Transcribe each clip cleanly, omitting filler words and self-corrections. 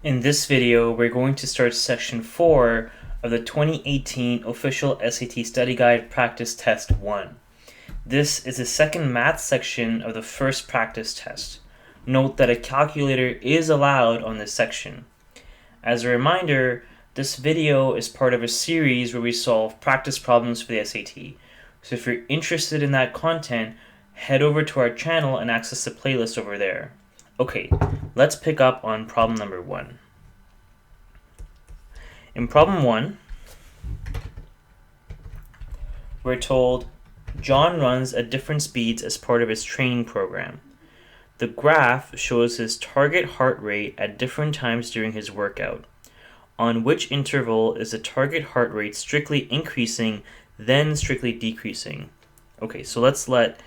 In this video, we're going to start section 4 of the 2018 official SAT study guide practice test 1. This is the second math section of the first practice test. Note that a calculator is allowed on this section. As a reminder, this video is part of a series where we solve practice problems for the SAT. So if you're interested in that content, head over to our channel and access the playlist over there. Okay, let's pick up on problem number 1. In problem 1, we're told John runs at different speeds as part of his training program. The graph shows his target heart rate at different times during his workout. On which interval is the target heart rate strictly increasing, then strictly decreasing? Okay, so let's let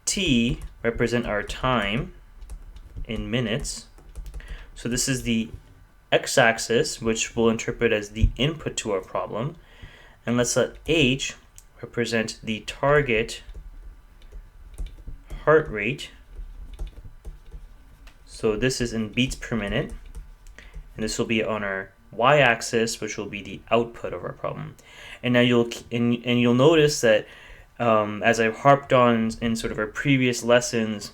T represent our time in minutes. So this is the x-axis, which we'll interpret as the input to our problem. And let's let H represent the target heart rate. So this is in beats per minute. And this will be on our y-axis, which will be the output of our problem. And now you'll notice that as I've harped on in sort of our previous lessons,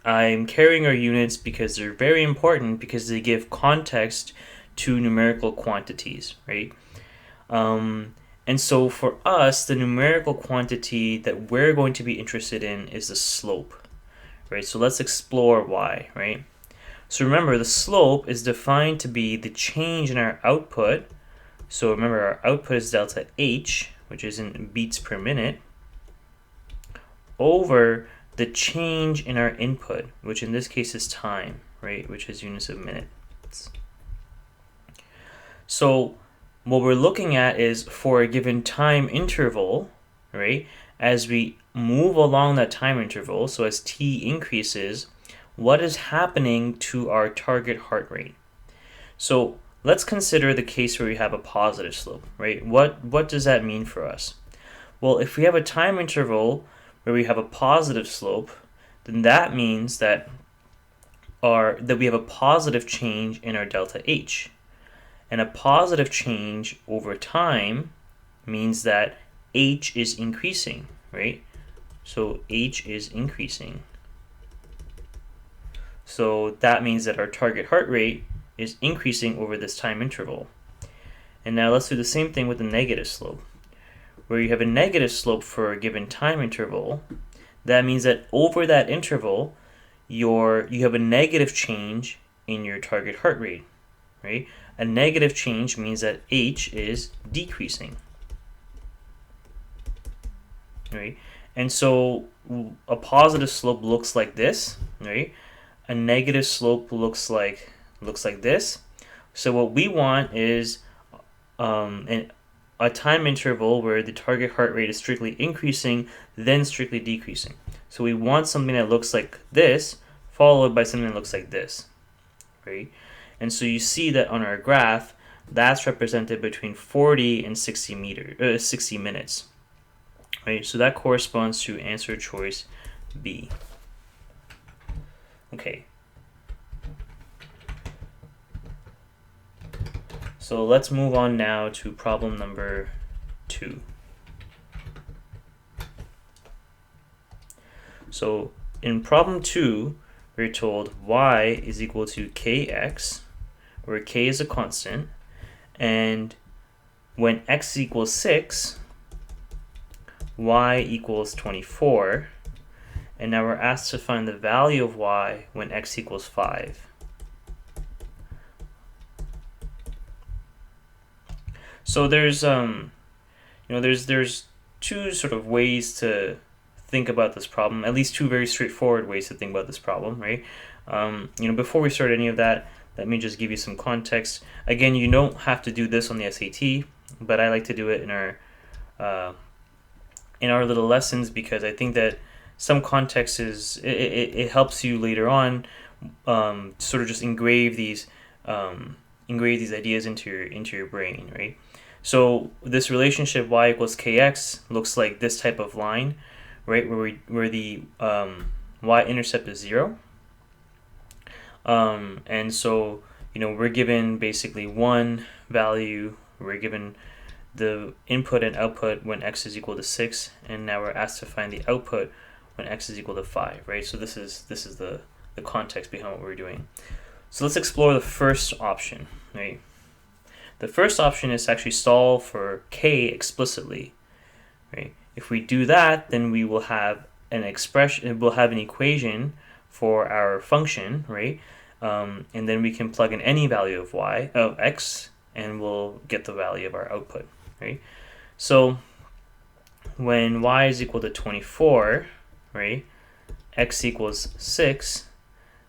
I'm carrying our units because they're very important because they give context to numerical quantities, right? And so for us, the numerical quantity that we're going to be interested in is the slope, right? So let's explore why, right? So remember, the slope is defined to be the change in our output. So remember, our output is delta H, which is in beats per minute, over the change in our input, which in this case is time, right, which is units of minutes. So what we're looking at is for a given time interval, right, as we move along that time interval, so as t increases, what is happening to our target heart rate? So let's consider the case where we have a positive slope, right? What does that mean for us? Well, if we have a time interval where we have a positive slope, then that means that we have a positive change in our delta H. And a positive change over time means that H is increasing, right? So H is increasing. So that means that our target heart rate is increasing over this time interval. And now let's do the same thing with the negative slope. Where you have a negative slope for a given time interval, that means that over that interval, you have a negative change in your target heart rate, right? A negative change means that H is decreasing, right? And so a positive slope looks like this, right? A negative slope looks like this. So what we want is a time interval where the target heart rate is strictly increasing, then strictly decreasing. So we want something that looks like this, followed by something that looks like this, right? And so you see that on our graph, that's represented between 40 and 60 minutes, right? So that corresponds to answer choice B. Okay. So let's move on now to problem number 2. So in problem 2, we're told y is equal to kx, where k is a constant, and when x equals 6, y equals 24, and now we're asked to find the value of y when x equals 5. So there's there's two sort of ways to think about this problem, at least two very straightforward ways to think about this problem, right? Before we start any of that, let me just give you some context. Again, you don't have to do this on the SAT, but I like to do it in our little lessons because I think that some context it helps you later on sort of just engrave these ideas into your brain, right? So this relationship y equals kx looks like this type of line, right, where the y-intercept is 0, and so we're given basically one value. We're given the input and output when x is equal to 6, and now we're asked to find the output when x is equal to 5, right? So this is the context behind what we're doing. So let's explore the first option, right? The first option is to actually solve for k explicitly, right? If we do that, then we will have an expression, we'll have an equation for our function, right? And then we can plug in any value of x, and we'll get the value of our output, right? So when y is equal to 24, right, x equals 6,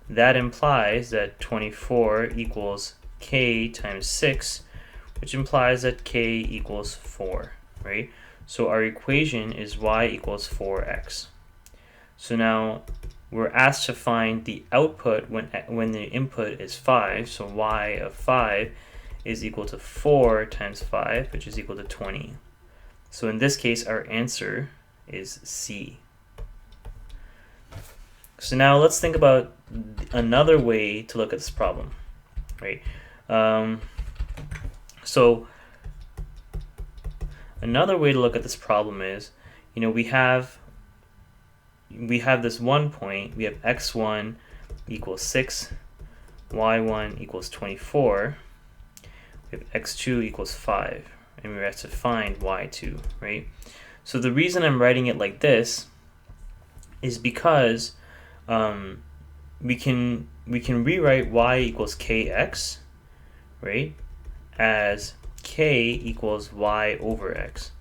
that implies that 24 equals k times 6, which implies that k equals 4, right? So our equation is y equals 4x. So now we're asked to find the output when the input is 5, so y of 5 is equal to 4 times 5, which is equal to 20. So in this case, our answer is C. So now let's think about another way to look at this problem, right? So another way to look at this problem is, we have this one point. We have x1 equals 6, y1 equals 24. We have x2 equals 5, and we have to find y2, right? So the reason I'm writing it like this is because we can rewrite y equals kx, right, as k equals y over x.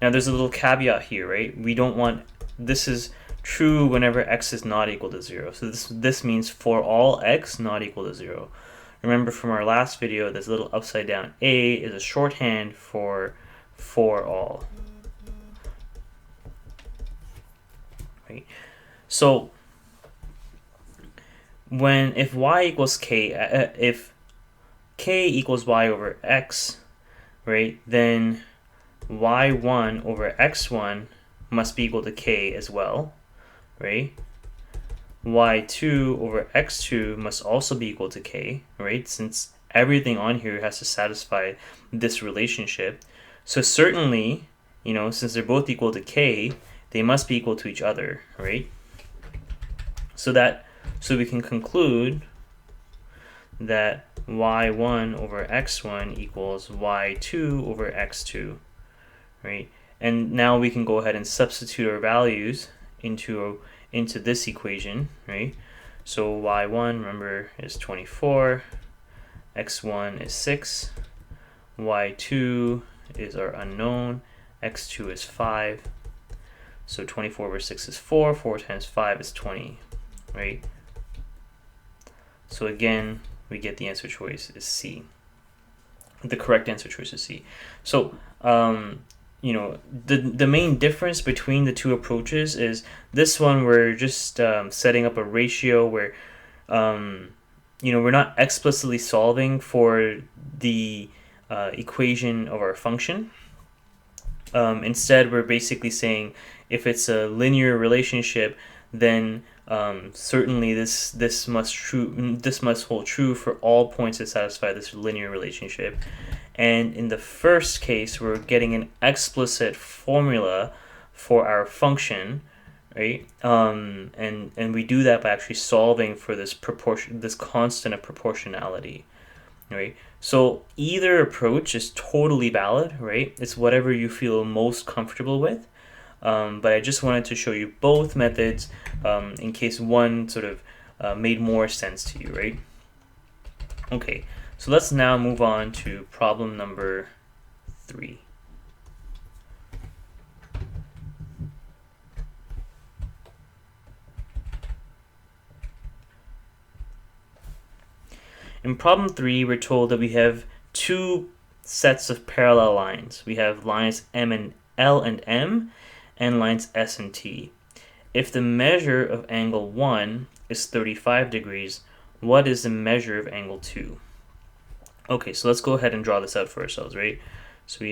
Now there's a little caveat here, right? We don't want, this is true whenever x is not equal to 0. So this means for all x not equal to 0. Remember from our last video, this little upside down a is a shorthand for all. Right? So if y equals k, if k equals y over x, right, then y1 over x1 must be equal to k as well, right? y2 over x2 must also be equal to k, right? Since everything on here has to satisfy this relationship. So certainly, since they're both equal to k, they must be equal to each other, right? So we can conclude that y1 over x1 equals y2 over x2, right? And now we can go ahead and substitute our values into this equation, right? So y1, remember, is 24, x1 is 6, y2 is our unknown, x2 is 5. So 24 over 6 is 4, 4 times 5 is 20, right? So again, we get the answer choice is C. The correct answer choice is C. So, the main difference between the two approaches is this one we're just setting up a ratio where, we're not explicitly solving for the equation of our function. Instead, we're basically saying if it's a linear relationship, then certainly this must hold true for all points that satisfy this linear relationship. And in the first case, we're getting an explicit formula for our function, right? And we do that by actually solving for this constant of proportionality, right? So either approach is totally valid, right? It's whatever you feel most comfortable with. But I just wanted to show you both methods in case one sort of made more sense to you, right? Okay, so let's now move on to problem number 3. In problem 3, we're told that we have two sets of parallel lines. We have lines L and M, and lines S and T. If the measure of angle 1 is 35 degrees, what is the measure of angle 2? Okay, so let's go ahead and draw this out for ourselves, right? So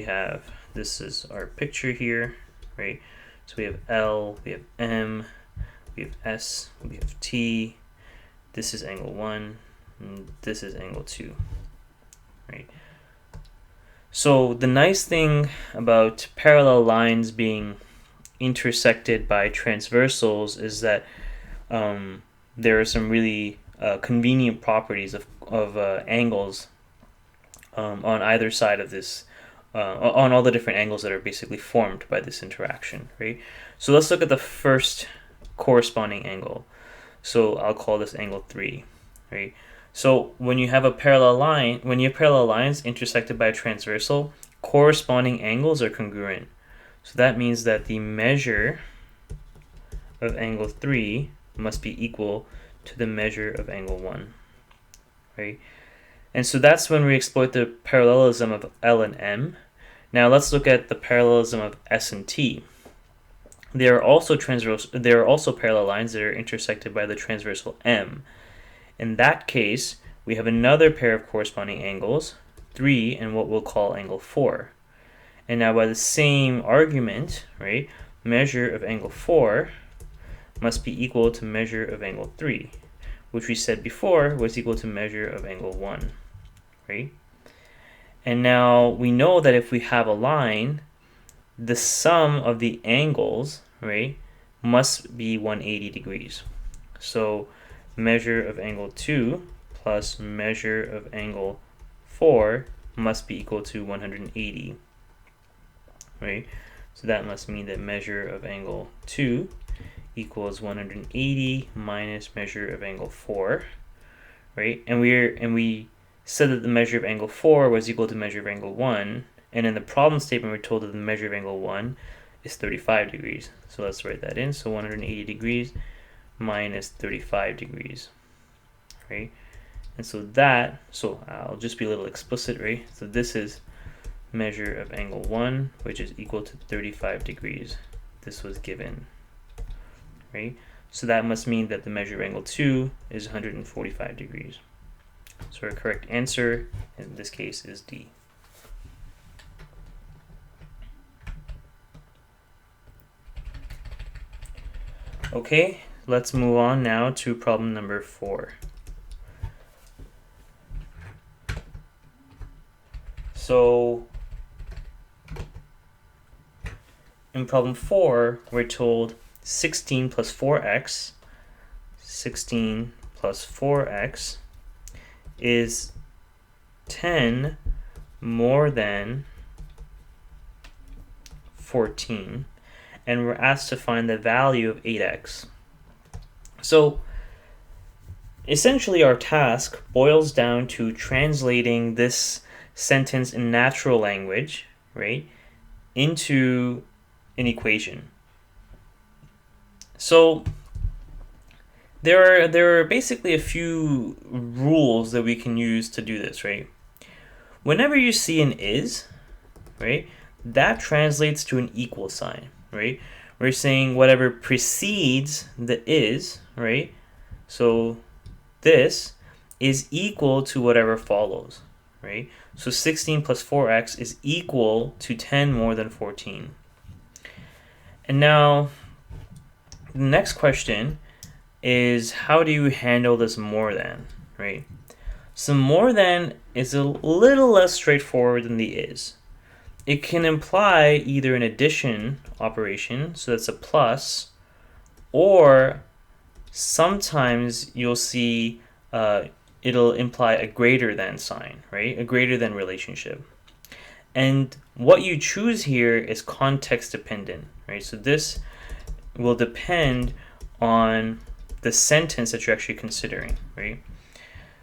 this is our picture here, right? So we have L, we have M, we have S, we have T. This is angle 1, and this is angle 2, right? So the nice thing about parallel lines being intersected by transversals is that there are some really convenient properties of angles on either side of this, on all the different angles that are basically formed by this interaction, right? So let's look at the first corresponding angle. So I'll call this angle 3, right? So when you have a parallel line, when you have parallel lines intersected by a transversal, corresponding angles are congruent. So that means that the measure of angle 3 must be equal to the measure of angle 1, right? And so that's when we exploit the parallelism of L and M. Now let's look at the parallelism of S and T. There are also parallel lines that are intersected by the transversal M. In that case, we have another pair of corresponding angles, 3 and what we'll call angle 4. And now by the same argument, right, measure of angle 4 must be equal to measure of angle 3, which we said before was equal to measure of angle 1, right? And now we know that if we have a line, the sum of the angles, right, must be 180 degrees. So measure of angle 2 plus measure of angle 4 must be equal to 180, right? So that must mean that measure of angle 2 equals 180 minus measure of angle 4, right? And we said that the measure of angle 4 was equal to measure of angle 1, and in the problem statement we're told that the measure of angle 1 is 35 degrees. So let's write that in. So 180 degrees minus 35 degrees, right? And so I'll just be a little explicit, right? So this is measure of angle 1, which is equal to 35 degrees. This was given, right? So that must mean that the measure of angle 2 is 145 degrees. So our correct answer in this case is D. Okay, let's move on now to problem number 4. So in problem 4, we're told 16 plus 4x is 10 more than 14, and we're asked to find the value of 8x. So essentially our task boils down to translating this sentence in natural language, right, into an equation. So there are basically a few rules that we can use to do this, right? Whenever you see an is, right, that translates to an equal sign, right? We're saying whatever precedes the is, right? So this is equal to whatever follows, right? So 16 plus 4x is equal to 10 more than 14. And now the next question is, how do you handle this more than, right? So more than is a little less straightforward than the is. It can imply either an addition operation, so that's a plus, or sometimes you'll see it'll imply a greater than sign, right? A greater than relationship. And what you choose here is context dependent, right? So this will depend on the sentence that you're actually considering, right?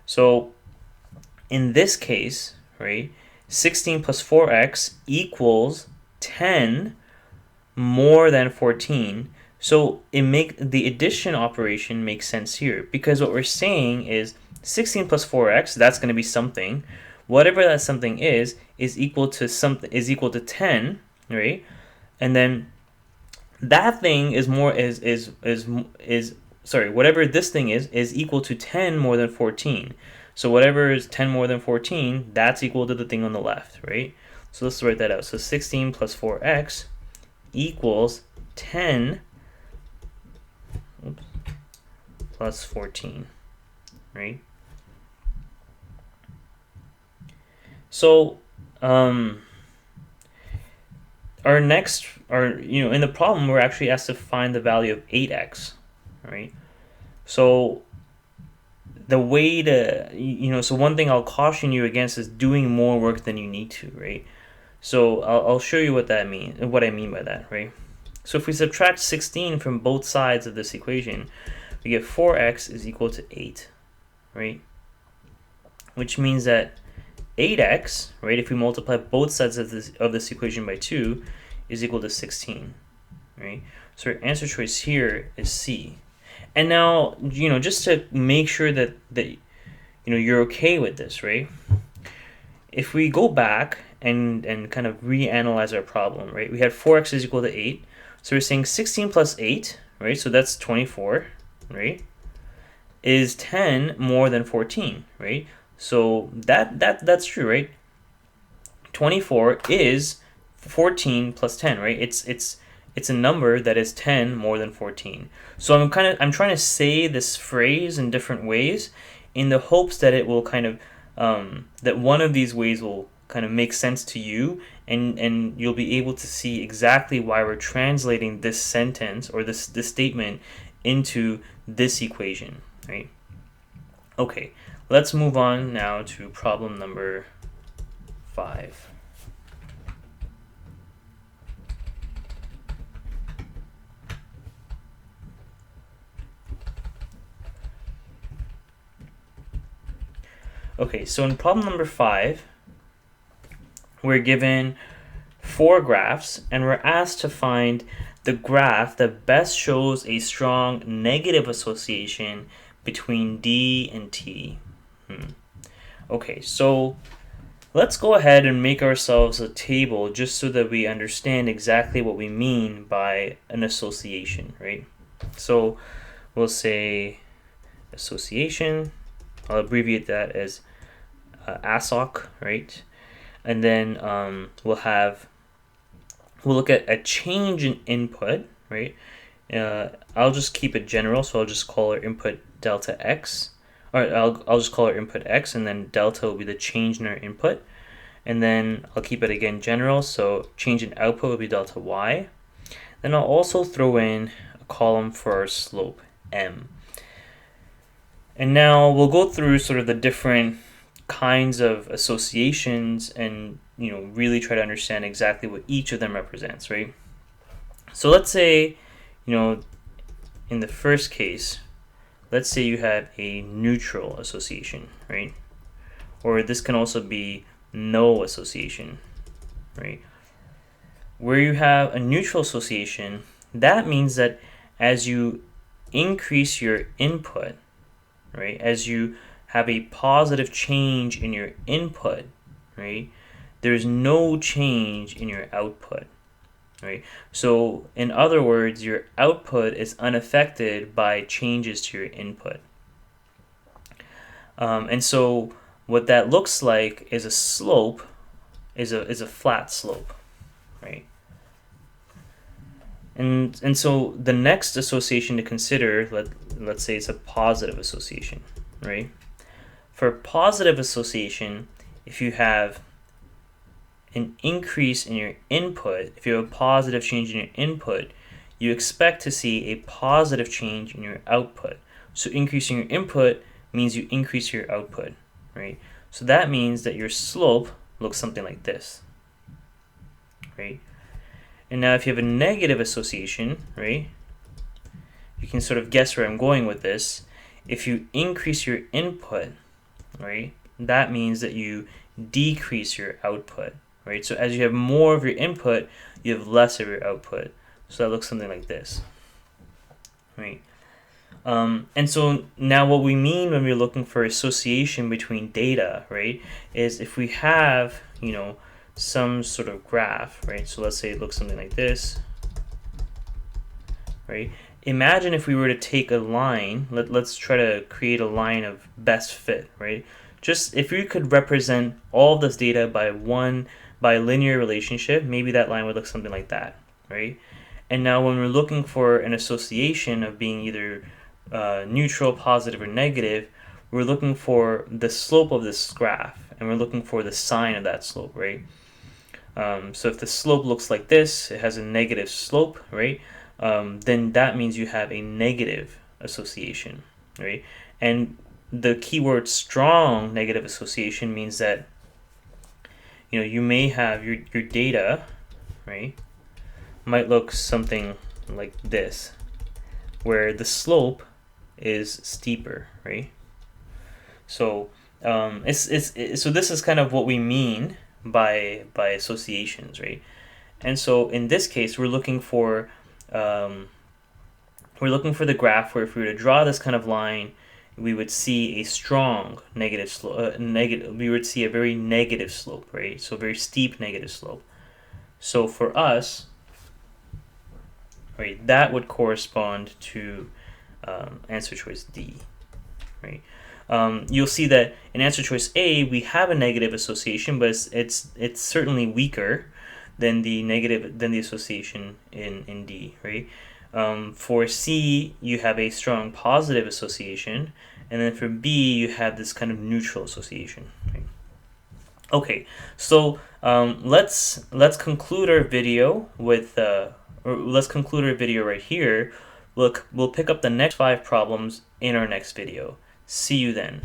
So in this case, right, 16 plus 4x equals 10 more than 14. So the addition operation makes sense here, because what we're saying is 16 plus 4x, that's going to be something. Whatever that something is equal to 10, right? And then that thing whatever this thing is equal to 10 more than 14. So whatever is 10 more than 14, that's equal to the thing on the left, right? So let's write that out. So 16 plus 4x equals 10 plus 14, right? So, in the problem, we're actually asked to find the value of 8x, right? So the way to, so one thing I'll caution you against is doing more work than you need to, right? So I'll show you what I mean by that, right? So if we subtract 16 from both sides of this equation, we get 4x is equal to 8, right? Which means that 8x, right, if we multiply both sides of this equation by 2, is equal to 16, right? So our answer choice here is C. And now, just to make sure that you're okay with this, right? If we go back and kind of reanalyze our problem, right? We had 4x is equal to 8. So we're saying 16 plus 8, right? So that's 24, right? Is 10 more than 14, right? So that's true, right? 24 is 14 plus 10, right? It's a number that is 10 more than 14. So I'm trying to say this phrase in different ways in the hopes that it will kind of that one of these ways will kind of make sense to you, and you'll be able to see exactly why we're translating this sentence or this statement into this equation, right? Okay, let's move on now to problem number 5. Okay, so in problem number 5, we're given 4 graphs, and we're asked to find the graph that best shows a strong negative association between D and T. Okay, so let's go ahead and make ourselves a table just so that we understand exactly what we mean by an association, right? So we'll say association. I'll abbreviate that as ASOC, right? And then we'll look at a change in input, right? I'll just keep it general, so I'll just call our input delta x, or I'll just call our input x, and then delta will be the change in our input, and then I'll keep it again general, so change in output will be delta y. Then I'll also throw in a column for our slope m. And now we'll go through sort of the different kinds of associations and really try to understand exactly what each of them represents, right? So let's say in the first case, let's say you had a neutral association, right? Or this can also be no association, right? Where you have a neutral association, that means that as you increase your input, right, as you have a positive change in your input, right, there's no change in your output, right? So in other words, your output is unaffected by changes to your input. And so what that looks like is a slope, is a flat slope, right? And so the next association to consider, let's say it's a positive association, right? For positive association, if you have an increase in your input, if you have a positive change in your input, you expect to see a positive change in your output. So increasing your input means you increase your output, right? So that means that your slope looks something like this, right? And now if you have a negative association, right, you can sort of guess where I'm going with this. If you increase your input, right, that means that you decrease your output, right? So as you have more of your input, you have less of your output. So that looks something like this, right? And so now what we mean when we're looking for association between data, right, is if we have, some sort of graph, right? So let's say it looks something like this, right? Imagine if we were to take a line, let's try to create a line of best fit, right? Just if we could represent all of this data by a linear relationship, maybe that line would look something like that, right? And now when we're looking for an association of being either neutral, positive, or negative, we're looking for the slope of this graph. and we're looking for the sign of that slope, right? So if the slope looks like this, it has a negative slope, right? Then that means you have a negative association, right? And the keyword strong negative association means that you may have your data, right, might look something like this, where the slope is steeper, right? So so this is kind of what we mean by associations, right? And so in this case, we're looking for the graph where if we were to draw this kind of line, we would see a strong negative slope. We would see a very negative slope, right? So very steep negative slope. So for us, right, that would correspond to answer choice D, right? You'll see that in answer choice A, we have a negative association, but it's certainly weaker than the association in D, right? For C, you have a strong positive association, and then for B, you have this kind of neutral association, right? Okay, so let's conclude our video with or let's conclude our video right here. We'll pick up the next 5 problems in our next video. See you then.